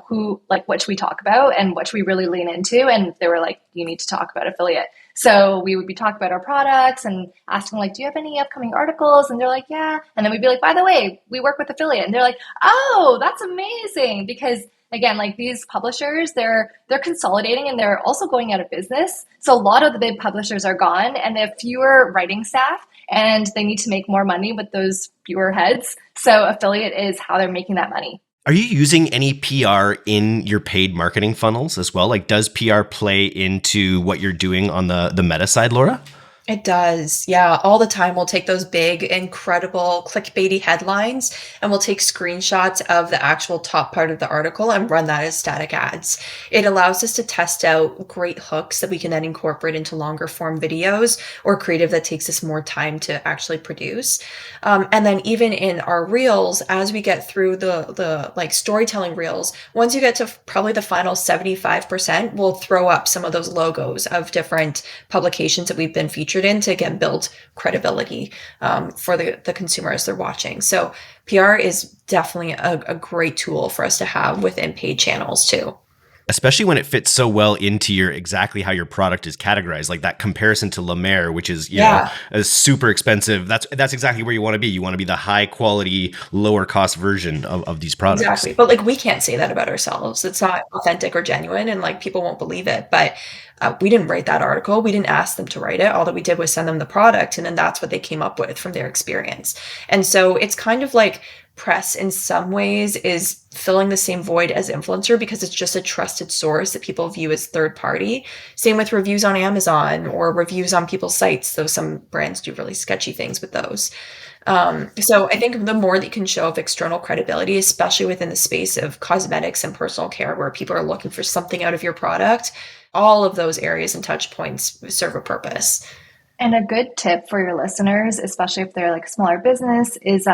who, like, what should we talk about and what should we really lean into? And they were like, you need to talk about affiliate. So we would be talking about our products and asking like, do you have any upcoming articles? And they're like, yeah. And then we'd be like, by the way, we work with affiliate. And they're like, oh, that's amazing. Because again, like these publishers, they're consolidating and they're also going out of business. So a lot of the big publishers are gone and they have fewer writing staff and they need to make more money with those fewer heads. So affiliate is how they're making that money. Are you using any PR in your paid marketing funnels as well? Like, does PR play into what you're doing on the meta side, Laura? It does. Yeah. All the time. We'll take those big, incredible clickbaity headlines and we'll take screenshots of the actual top part of the article and run that as static ads. It allows us to test out great hooks that we can then incorporate into longer form videos or creative that takes us more time to actually produce. And then even in our reels, as we get through the like storytelling reels, once you get to probably the final 75%, we'll throw up some of those logos of different publications that we've been featured in to again build credibility for the consumer as they're watching. So PR is definitely a great tool for us to have within paid channels too. especially when it fits so well into exactly how your product is categorized. Like that comparison to La Mer, which is, you know, a super expensive. That's exactly where you want to be. You want to be the high quality, lower cost version of these products. Exactly. But like, we can't say that about ourselves. It's not authentic or genuine, and like, people won't believe it. But we didn't write that article. We didn't ask them to write it. All that we did was send them the product, and then that's what they came up with from their experience. And so it's kind of like press in some ways is filling the same void as influencer, because it's just a trusted source that people view as third party. Same with reviews on Amazon or reviews on people's sites, though some brands do really sketchy things with those. So I think the more that you can show of external credibility, especially within the space of cosmetics and personal care, where people are looking for something out of your product, all of those areas and touch points serve a purpose. And a good tip for your listeners, especially if they're like a smaller business, is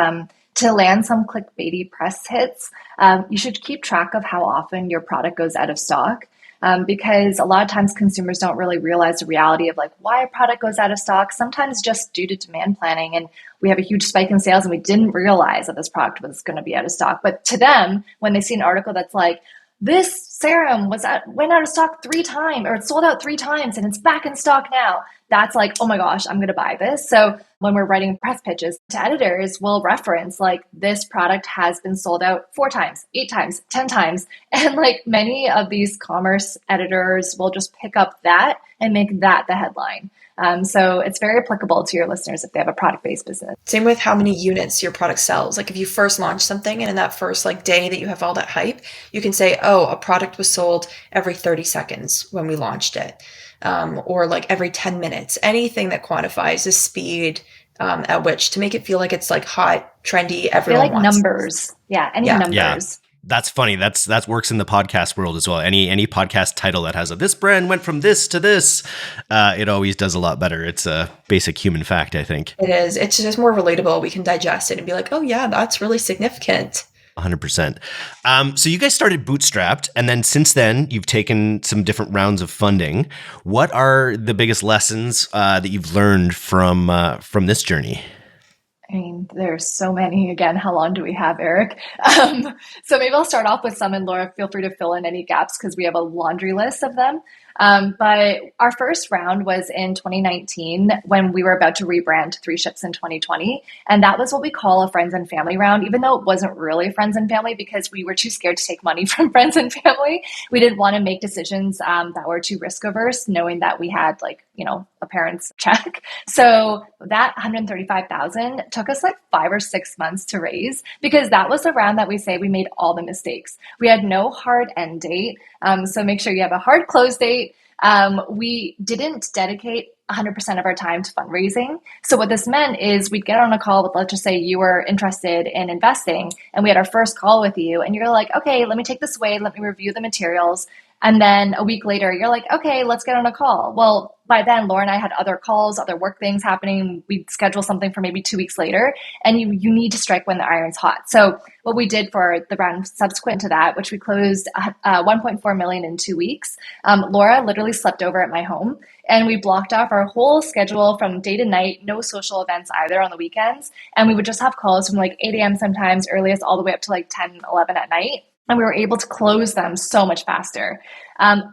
to land some clickbaity press hits. You should keep track of how often your product goes out of stock. Because a lot of times consumers don't really realize the reality of like why a product goes out of stock, sometimes just due to demand planning. And we have a huge spike in sales and we didn't realize that this product was going to be out of stock. But to them, when they see an article that's like, this serum went out of stock 3 times, or it's sold out 3 times and it's back in stock now, that's like, oh my gosh, I'm going to buy this. So when we're writing press pitches to editors, we'll reference like this product has been sold out 4 times, 8 times, 10 times. And like many of these commerce editors will just pick up that and make that the headline. So it's very applicable to your listeners if they have a product-based business. Same with how many units your product sells. Like if you first launch something and in that first like day that you have all that hype, you can say, oh, a product was sold every 30 seconds when we launched it. Or like every 10 minutes, anything that quantifies the speed at which to make it feel like it's like hot, trendy, everyone wants numbers. Numbers. Yeah. That's funny. That works in the podcast world as well. Any podcast title that has this brand went from this to this, it always does a lot better. It's a basic human fact, I think. It is. It's just more relatable. We can digest it and be like, oh yeah, that's really significant. 100%. So you guys started bootstrapped, and then since then you've taken some different rounds of funding. What are the biggest lessons that you've learned from this journey? I mean, there's so many. Again, how long do we have, Eric? So maybe I'll start off with some, and Laura, feel free to fill in any gaps because we have a laundry list of them. But our first round was in 2019 when we were about to rebrand to 3 Ships in 2020. And that was what we call a friends and family round, even though it wasn't really friends and family because we were too scared to take money from friends and family. We didn't want to make decisions that were too risk averse, knowing that we had a parent's check. So that $135,000 took us like 5 or 6 months to raise because that was the round that we say we made all the mistakes. We had no hard end date. So make sure you have a hard close date. We didn't dedicate 100% of our time to fundraising. So what this meant is we'd get on a call with, let's just say you were interested in investing and we had our first call with you and you're like, okay, let me take this away. Let me review the materials. And then a week later, you're like, okay, let's get on a call. Well, by then, Laura and I had other calls, other work things happening. We'd schedule something for maybe 2 weeks later, and you need to strike when the iron's hot. So what we did for the round subsequent to that, which we closed $1.4 million in 2 weeks, Laura literally slept over at my home, and we blocked off our whole schedule from day to night, no social events either on the weekends. And we would just have calls from like 8 a.m. sometimes, earliest, all the way up to like 10, 11 at night. And we were able to close them so much faster.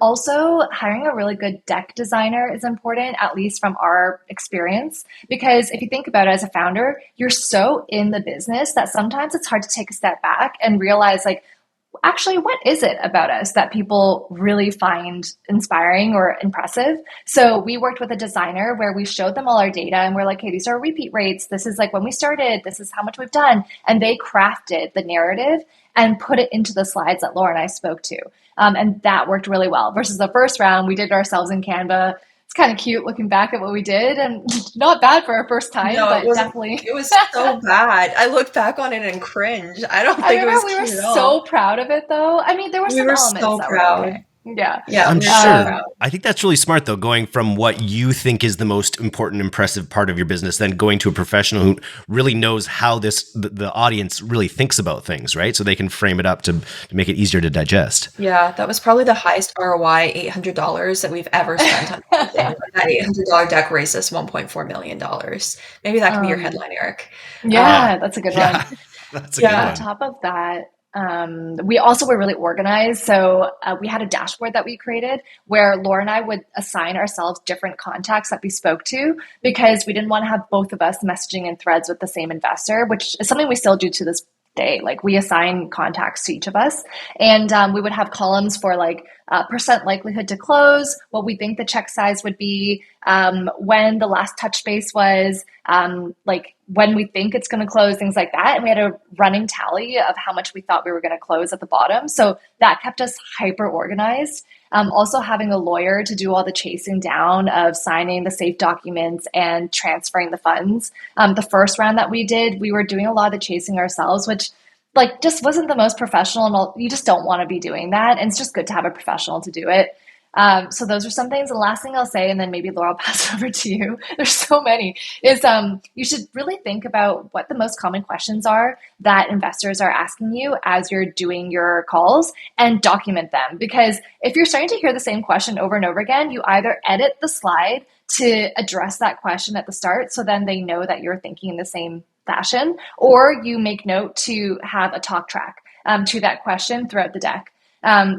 Also, hiring a really good deck designer is important, at least from our experience, because if you think about it as a founder, you're so in the business that sometimes it's hard to take a step back and realize like, actually, what is it about us that people really find inspiring or impressive? So we worked with a designer where we showed them all our data and we're like, hey, these are our repeat rates. This is like when we started, this is how much we've done. And they crafted the narrative and put it into the slides that Laura and I spoke to. And that worked really well versus the first round. We did it ourselves in Canva. It's kind of cute looking back at what we did and not bad for our first time, no, but it was so bad. I look back on it and cringe. I don't think it was we were so proud of it though. I mean, there were some elements so that proud. were okay. Yeah. I'm sure. I think that's really smart though, going from what you think is the most important, impressive part of your business, then going to a professional who really knows how the audience really thinks about things, right? So they can frame it up to make it easier to digest. Yeah, that was probably the highest ROI $800 that we've ever spent on anything. That $800 deck raised us $1.4 million. Maybe that could be your headline, Eric. Yeah, that's a good one. That's a good one. On top of that, We also were really organized. So we had a dashboard that we created where Laura and I would assign ourselves different contacts that we spoke to because we didn't want to have both of us messaging in threads with the same investor, which is something we still do to this day. Like we assign contacts to each of us, and we would have columns for like percent likelihood to close, what we think the check size would be, when the last touch base was, like when we think it's going to close, things like that. And we had a running tally of how much we thought we were going to close at the bottom. So that kept us hyper organized. Also having a lawyer to do all the chasing down of signing the safe documents and transferring the funds. The first round that we did, we were doing a lot of the chasing ourselves, which like just wasn't the most professional, and you just don't want to be doing that. And it's just good to have a professional to do it. So those are some things. The last thing I'll say, and then maybe Laura, I'll pass it over to you. There's so many, is you should really think about what the most common questions are that investors are asking you as you're doing your calls and document them. Because if you're starting to hear the same question over and over again, you either edit the slide to address that question at the start, so then they know that you're thinking in the same fashion, or you make note to have a talk track to that question throughout the deck.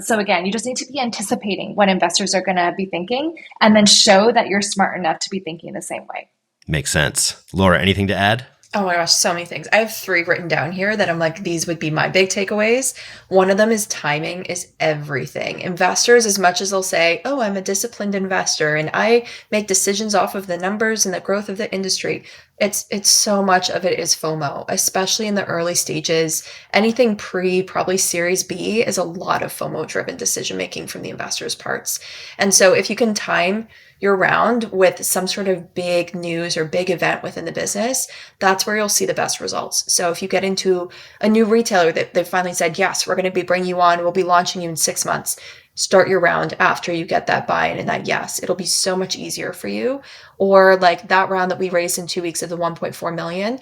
So again, you just need to be anticipating what investors are going to be thinking and then show that you're smart enough to be thinking the same way. Makes sense. Laura, anything to add? Oh my gosh, so many things. I have 3 written down here that I'm like, these would be my big takeaways. One of them is timing is everything. Investors, as much as they'll say, oh, I'm a disciplined investor and I make decisions off of the numbers and the growth of the industry. It's so much of it is FOMO, especially in the early stages. Anything probably Series B is a lot of FOMO driven decision making from the investors' parts. And so if you can time your round with some sort of big news or big event within the business, that's where you'll see the best results. So if you get into a new retailer that they finally said, yes, we're going to be bringing you on, we'll be launching you in 6 months. Start your round after you get that buy-in and that yes. It'll be so much easier for you. Or like that round that we raised in 2 weeks of the 1.4 million,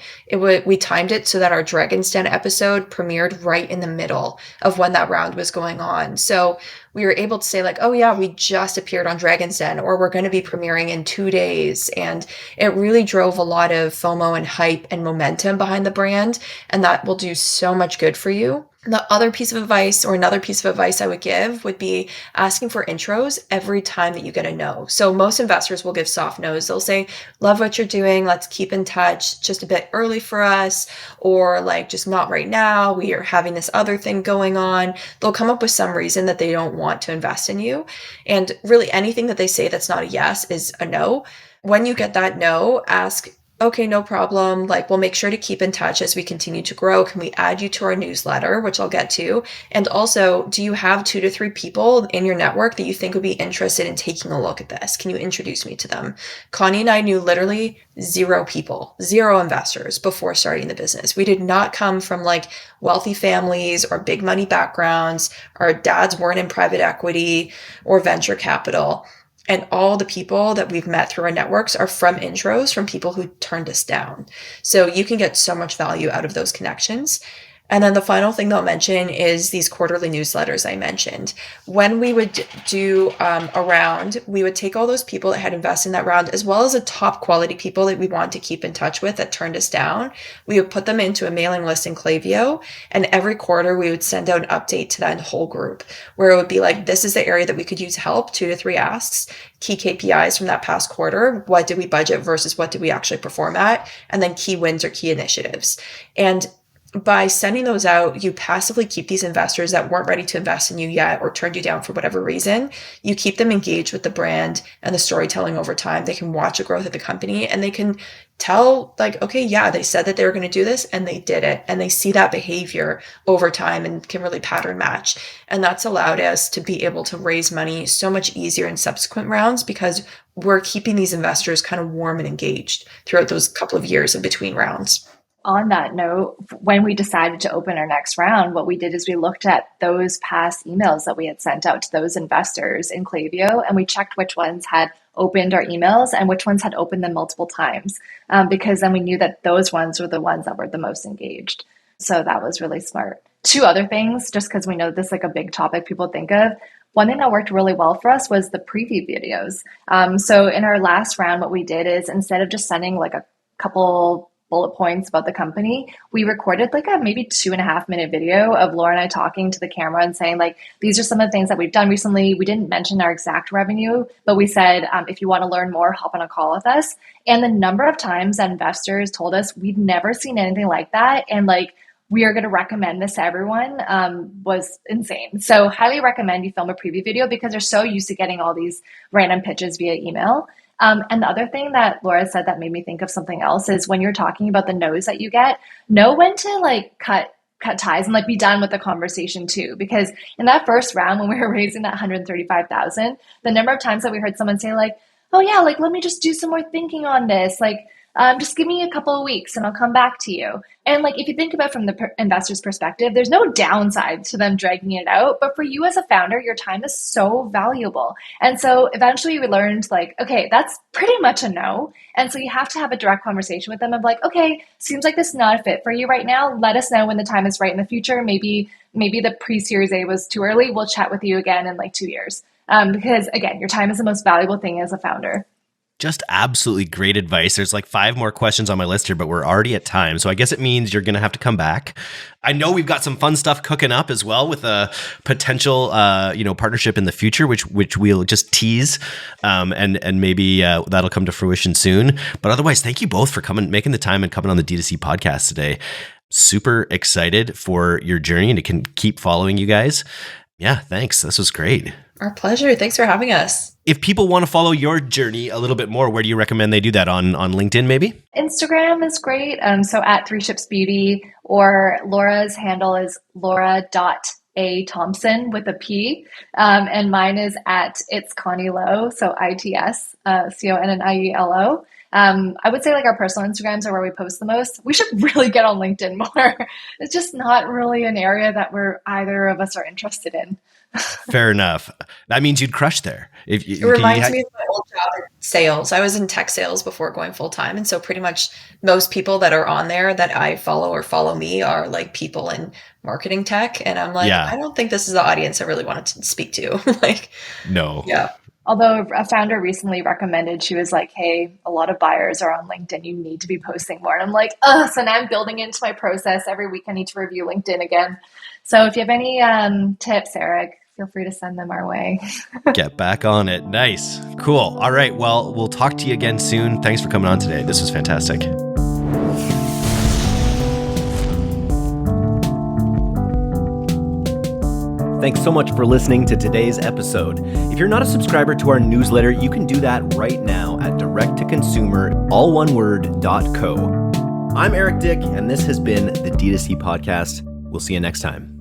we timed it so that our Dragon's Den episode premiered right in the middle of when that round was going on. So we were able to say like, oh yeah, we just appeared on Dragon's Den, or we're going to be premiering in 2 days. And it really drove a lot of FOMO and hype and momentum behind the brand. And that will do so much good for you. The other piece of advice, or another piece of advice I would give, would be asking for intros every time that you get a no. So most investors will give soft no's. They'll say, love what you're doing. Let's keep in touch. Just a bit early for us, or like just not right now. We are having this other thing going on. They'll come up with some reason that they don't want to invest in you. And really anything that they say that's not a yes is a no. When you get that no, ask, okay, no problem. Like, we'll make sure to keep in touch as we continue to grow. Can we add you to our newsletter, which I'll get to? And also, do you have 2 to 3 people in your network that you think would be interested in taking a look at this? Can you introduce me to them? Connie and I knew literally 0 people, 0 investors before starting the business. We did not come from like wealthy families or big money backgrounds. Our dads weren't in private equity or venture capital. And all the people that we've met through our networks are from intros from people who turned us down. So you can get so much value out of those connections. And then the final thing that I'll mention is these quarterly newsletters I mentioned. When we would do a round, we would take all those people that had invested in that round, as well as the top quality people that we want to keep in touch with that turned us down. We would put them into a mailing list in Klaviyo. And every quarter, we would send out an update to that whole group, where it would be like, this is the area that we could use help, 2 to 3 asks, key KPIs from that past quarter. What did we budget versus what did we actually perform at? And then key wins or key initiatives. And by sending those out, you passively keep these investors that weren't ready to invest in you yet or turned you down for whatever reason. You keep them engaged with the brand and the storytelling over time. They can watch the growth of the company and they can tell like, okay, yeah, they said that they were going to do this and they did it. And they see that behavior over time and can really pattern match. And that's allowed us to be able to raise money so much easier in subsequent rounds because we're keeping these investors kind of warm and engaged throughout those couple of years in between rounds. On that note, when we decided to open our next round, what we did is we looked at those past emails that we had sent out to those investors in Klaviyo, and we checked which ones had opened our emails and which ones had opened them multiple times, because then we knew that those ones were the ones that were the most engaged. So that was really smart. 2 other things, just because we know this is like a big topic people think of. One thing that worked really well for us was the preview videos. So in our last round, what we did is instead of just sending like a couple bullet points about the company, we recorded like a maybe 2.5 minute video of Laura and I talking to the camera and saying like, these are some of the things that we've done recently. We didn't mention our exact revenue, but we said, if you want to learn more, hop on a call with us. And the number of times that investors told us we'd never seen anything like that, and like, we are going to recommend this to everyone, was insane. So highly recommend you film a preview video because they're so used to getting all these random pitches via email. And the other thing that Laura said that made me think of something else is when you're talking about the no's that you get, know when to like cut ties and like be done with the conversation too. Because in that first round, when we were raising that 135,000, the number of times that we heard someone say like, oh yeah, like let me just do some more thinking on this. Like, just give me a couple of weeks and I'll come back to you. And like, if you think about it from the investor's perspective, there's no downside to them dragging it out. But for you as a founder, your time is so valuable. And so eventually we learned like, okay, that's pretty much a no. And so you have to have a direct conversation with them of like, okay, seems like this is not a fit for you right now. Let us know when the time is right in the future. Maybe the pre-Series A was too early. We'll chat with you again in like 2 years. Because again, your time is the most valuable thing as a founder. Just absolutely great advice. There's like 5 more questions on my list here, but we're already at time. So I guess it means you're going to have to come back. I know we've got some fun stuff cooking up as well with a potential, partnership in the future, which we'll just tease. And maybe that'll come to fruition soon. But otherwise, thank you both for making the time and coming on the D2C podcast today. Super excited for your journey and to keep following you guys. Yeah, thanks. This was great. Our pleasure. Thanks for having us. If people want to follow your journey a little bit more, where do you recommend they do that? On LinkedIn, maybe? Instagram is great. So at 3shipsbeauty, or Laura's handle is laura.a.thompson with a P. And mine is at It's Connie Lo. So ITS, CONNIELO. I would say like our personal Instagrams are where we post the most. We should really get on LinkedIn more. It's just not really an area that either of us are interested in. Fair enough. That means you'd crush there. It reminds me of my old job in sales. I was in tech sales before going full time. And so pretty much most people that are on there that I follow or follow me are like people in marketing tech. And I'm like, I don't think this is the audience I really wanted to speak to. No. Yeah. Although a founder recently recommended, she was like, hey, a lot of buyers are on LinkedIn. You need to be posting more. And I'm like, so now I'm building into my process. Every week I need to review LinkedIn again. So if you have any tips, Eric, feel free to send them our way. Get back on it. Nice. Cool. All right. Well, we'll talk to you again soon. Thanks for coming on today. This was fantastic. Thanks so much for listening to today's episode. If you're not a subscriber to our newsletter, you can do that right now at directtoconsumer.co. I'm Eric Dick, and this has been the D2C Podcast. We'll see you next time.